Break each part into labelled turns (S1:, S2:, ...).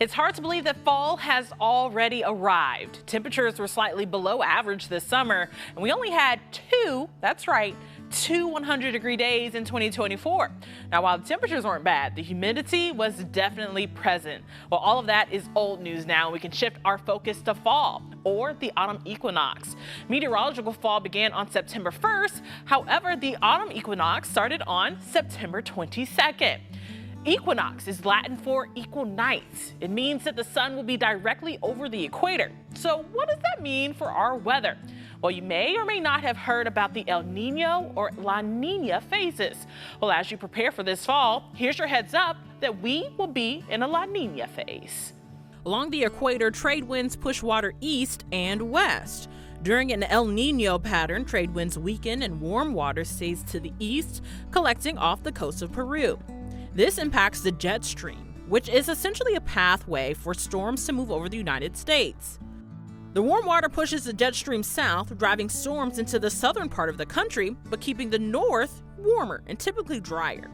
S1: It's hard to believe that fall has already arrived. Temperatures were slightly below average this summer, and we only had two 100-degree days in 2024. Now, while the temperatures weren't bad, the humidity was definitely present. Well, all of that is old news now. We can shift our focus to fall, or the autumn equinox. Meteorological fall began on September 1st. However, the autumn equinox started on September 22nd. Equinox is Latin for equal nights. It means that the sun will be directly over the equator. So what does that mean for our weather? Well, you may or may not have heard about the El Nino or La Nina phases. Well, as you prepare for this fall, here's your heads up that we will be in a La Nina phase. Along the equator, trade winds push water east and west. During an El Nino pattern, trade winds weaken and warm water stays to the east, collecting off the coast of Peru. This impacts the jet stream, which is essentially a pathway for storms to move over the United States. The warm water pushes the jet stream south, driving storms into the southern part of the country, but keeping the north warmer and typically drier.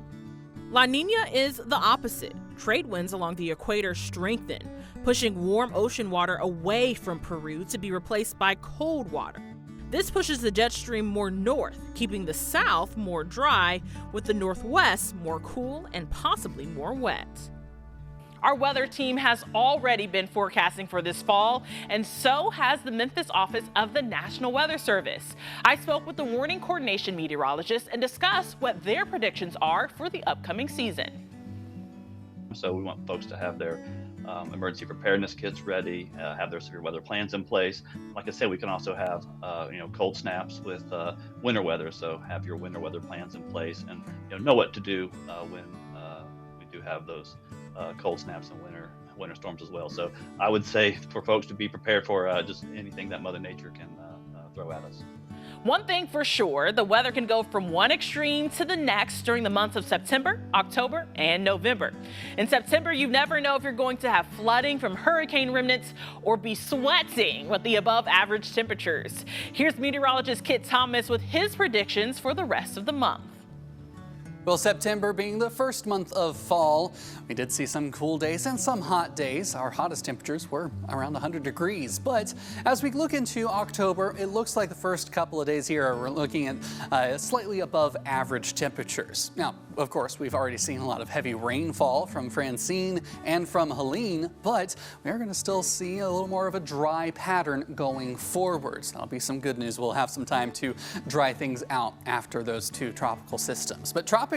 S1: La Nina is the opposite. Trade winds along the equator strengthen, pushing warm ocean water away from Peru to be replaced by cold water. This pushes the jet stream more north, keeping the south more dry, with the northwest more cool and possibly more wet. Our weather team has already been forecasting for this fall, and so has the Memphis office of the National Weather Service. I spoke with the warning coordination meteorologist and discussed what their predictions are for the upcoming season.
S2: So we want folks to have their emergency preparedness kits ready, have their severe weather plans in place. Like I said, we can also have cold snaps with winter weather, so have your winter weather plans in place and know what to do when we do have those cold snaps and winter storms as well. So I would say for folks to be prepared for just anything that Mother Nature can throw at us.
S1: One thing for sure, the weather can go from one extreme to the next during the months of September, October, and November. In September, you never know if you're going to have flooding from hurricane remnants or be sweating with the above average temperatures. Here's meteorologist Kit Thomas with his predictions for the rest of the month.
S3: Well, September being the first month of fall, we did see some cool days and some hot days. Our hottest temperatures were around 100 degrees. But as we look into October, it looks like the first couple of days here are looking at slightly above average temperatures. Now, of course, we've already seen a lot of heavy rainfall from Francine and from Helene, but we are going to still see a little more of a dry pattern going forwards. That'll be some good news. We'll have some time to dry things out after those two tropical systems. But tropics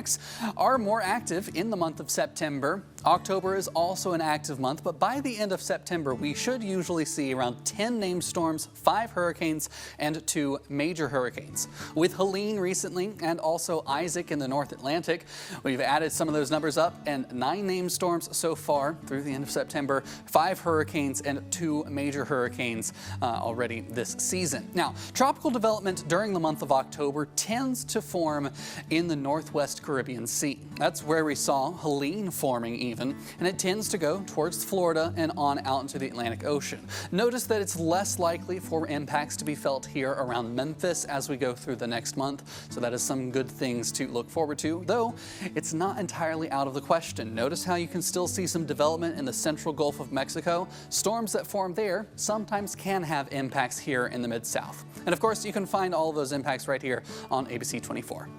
S3: are more active in the month of September. October is also an active month, but by the end of September, we should usually see around 10 named storms, 5 hurricanes, and 2 major hurricanes. With Helene recently and also Isaac in the North Atlantic, we've added some of those numbers up, and 9 named storms so far through the end of September, 5 hurricanes and 2 major hurricanes already this season. Now, tropical development during the month of October tends to form in the northwest Caribbean Sea. That's where we saw Helene forming even, and it tends to go towards Florida and on out into the Atlantic Ocean. Notice that it's less likely for impacts to be felt here around Memphis as we go through the next month, so that is some good things to look forward to, though it's not entirely out of the question. Notice how you can still see some development in the central Gulf of Mexico. Storms that form there sometimes can have impacts here in the Mid-South. And of course, you can find all of those impacts right here on ABC24.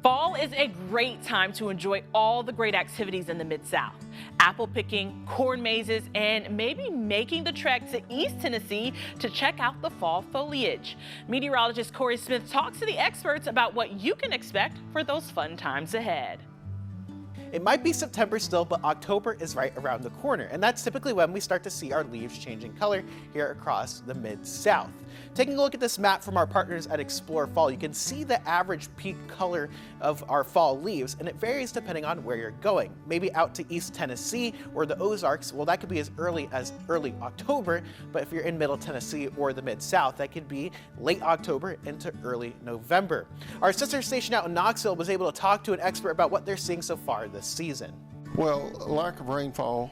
S1: Fall is a great time to enjoy all the great activities in the Mid-South. Apple picking, corn mazes, and maybe making the trek to East Tennessee to check out the fall foliage. Meteorologist Corey Smith talks to the experts about what you can expect for those fun times ahead.
S4: It might be September still, but October is right around the corner, and that's typically when we start to see our leaves changing color here across the Mid-South. Taking a look at this map from our partners at Explore Fall, you can see the average peak color of our fall leaves, and it varies depending on where you're going. Maybe out to East Tennessee or the Ozarks, well, that could be as early October, but if you're in Middle Tennessee or the Mid-South, that could be late October into early November. Our sister station out in Knoxville was able to talk to an expert about what they're seeing so far this season.
S5: Well, lack of rainfall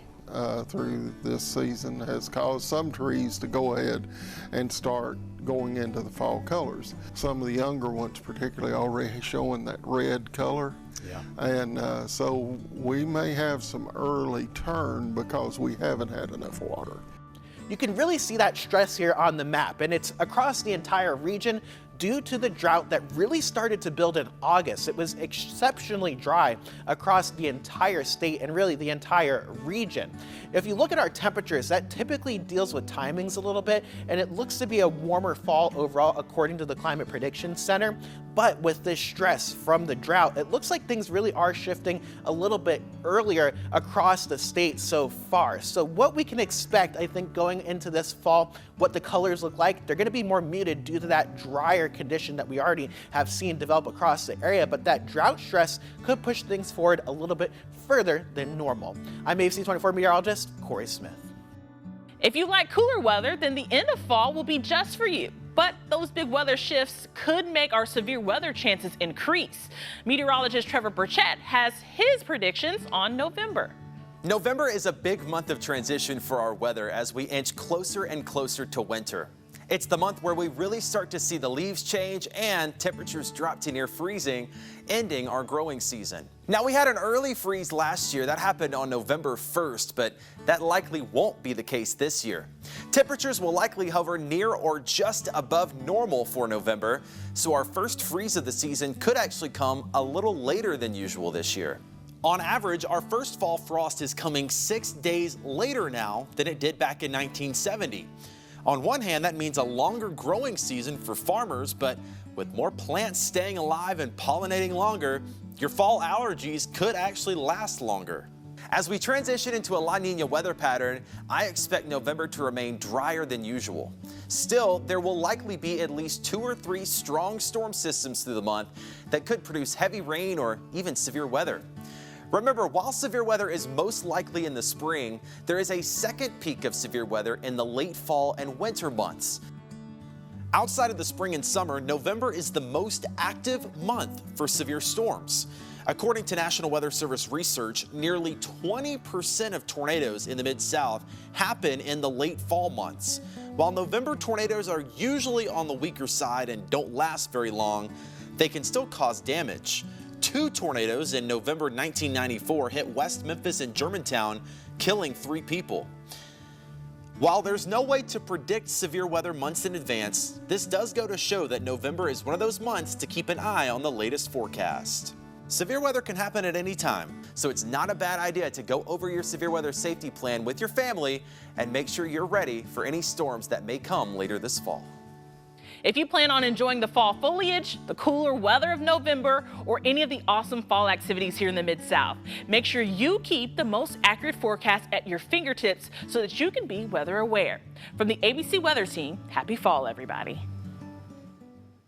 S5: through this season has caused some trees to go ahead and start going into the fall colors. Some of the younger ones particularly already showing that red color. And so we may have some early turn because we haven't had enough water.
S4: You can really see that stress here on the map, and it's across the entire region due to the drought that really started to build in August. It was exceptionally dry across the entire state and really the entire region. If you look at our temperatures, that typically deals with timings a little bit, and it looks to be a warmer fall overall according to the Climate Prediction Center. But with this stress from the drought, it looks like things really are shifting a little bit earlier across the state so far. So what we can expect, I think, going into this fall, what the colors look like, they're going to be more muted due to that drier condition that we already have seen develop across the area. But that drought stress could push things forward a little bit further than normal. I'm ABC24 meteorologist Corey Smith.
S1: If you like cooler weather, then the end of fall will be just for you. But those big weather shifts could make our severe weather chances increase. Meteorologist Trevor Burchett has his predictions on November.
S6: November is a big month of transition for our weather as we inch closer and closer to winter. It's the month where we really start to see the leaves change and temperatures drop to near freezing, ending our growing season. Now, we had an early freeze last year. That happened on November 1st, but that likely won't be the case this year. Temperatures will likely hover near or just above normal for November, so our first freeze of the season could actually come a little later than usual this year. On average, our first fall frost is coming 6 days later now than it did back in 1970. On one hand, that means a longer growing season for farmers, but with more plants staying alive and pollinating longer, your fall allergies could actually last longer. As we transition into a La Nina weather pattern, I expect November to remain drier than usual. Still, there will likely be at least 2 or 3 strong storm systems through the month that could produce heavy rain or even severe weather. Remember, while severe weather is most likely in the spring, there is a second peak of severe weather in the late fall and winter months. Outside of the spring and summer, November is the most active month for severe storms. According to National Weather Service research, nearly 20% of tornadoes in the Mid-South happen in the late fall months. While November tornadoes are usually on the weaker side and don't last very long, they can still cause damage. 2 tornadoes in November 1994 hit West Memphis and Germantown, killing 3 people. While there's no way to predict severe weather months in advance, this does go to show that November is one of those months to keep an eye on the latest forecast. Severe weather can happen at any time, so it's not a bad idea to go over your severe weather safety plan with your family and make sure you're ready for any storms that may come later this fall.
S1: If you plan on enjoying the fall foliage, the cooler weather of November, or any of the awesome fall activities here in the Mid-South, make sure you keep the most accurate forecast at your fingertips so that you can be weather aware. From the ABC Weather Team, happy fall, everybody.